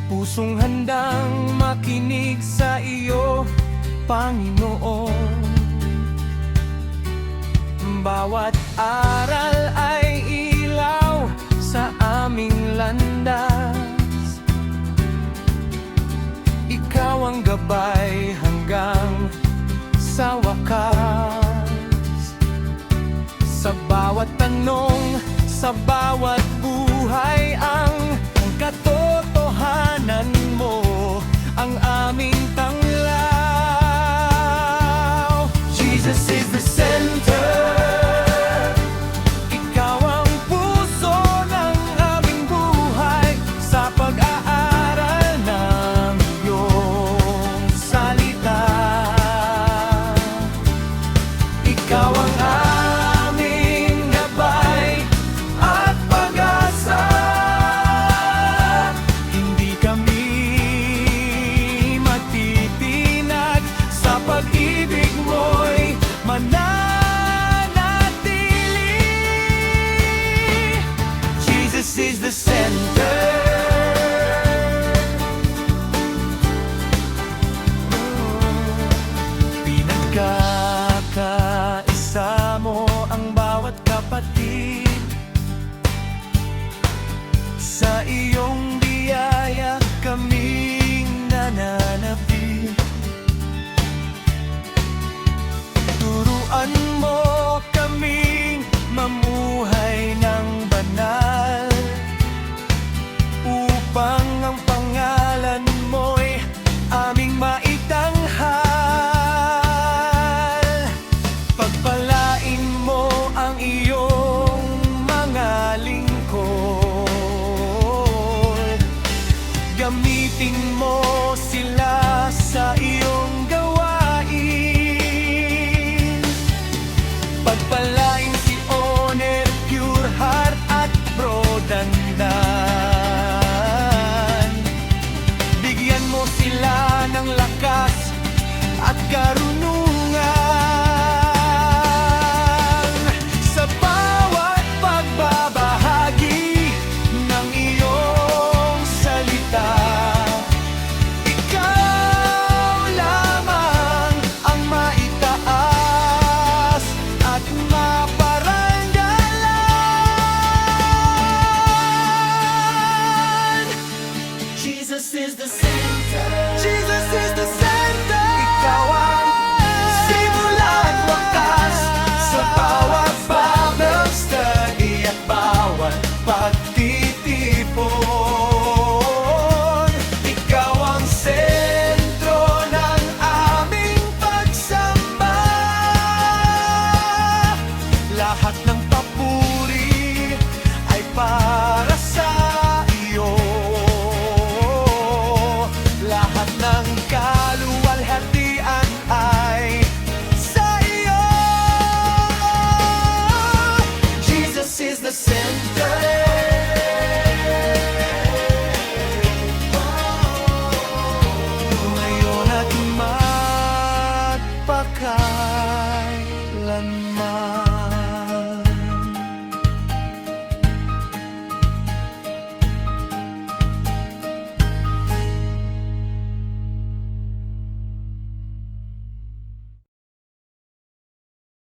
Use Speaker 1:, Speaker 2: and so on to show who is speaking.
Speaker 1: Pusong handang makinig sa iyo, Panginoon. Bawat aral ay ilaw sa aming landas. Ikaw ang gabay hanggang sa wakas. Sa bawat tanong, sa bawat buhay, ang katotohanan mo ang aming tanglaw. Jesus is the center. Ikaw ang puso ng aming buhay. Sa pag-aaral ng iyong salita, ikaw ang aming gabay at pag-asa. Hindi kami matitinag sa pag-ibig mo'y mananatili. Jesus is the center. Pinagkakaisa mo ang bawat kapatid. Sa iyong biyaya kaming nananapit. Turuan mo kaming mamuhay ng banal, upang ang pangalan mo'y aming maitanghal. Pagpalain mo ang iyong mga lingkod. Gamitin mo sila sa iyong gawain. Pagpalain si Oner, Pure Heart at Bro Dandan. Bigyan mo sila ng lakas at karunungan. Sa bawat pagbabahagi ng iyong salita, ikaw lamang ang maitaas at maparangalan. Jesus is the center. Jesus is the center. Ikaw ang simula at wakas sa bawat Bible study at bawat pagtitipon. Ikaw ang sentro ng aming pagsamba. Lahat ng papuri ay para sa iyo. Lahat ng kaluwalhatian ay sa iyo. Jesus is the center. Ngayon at magpakailanman.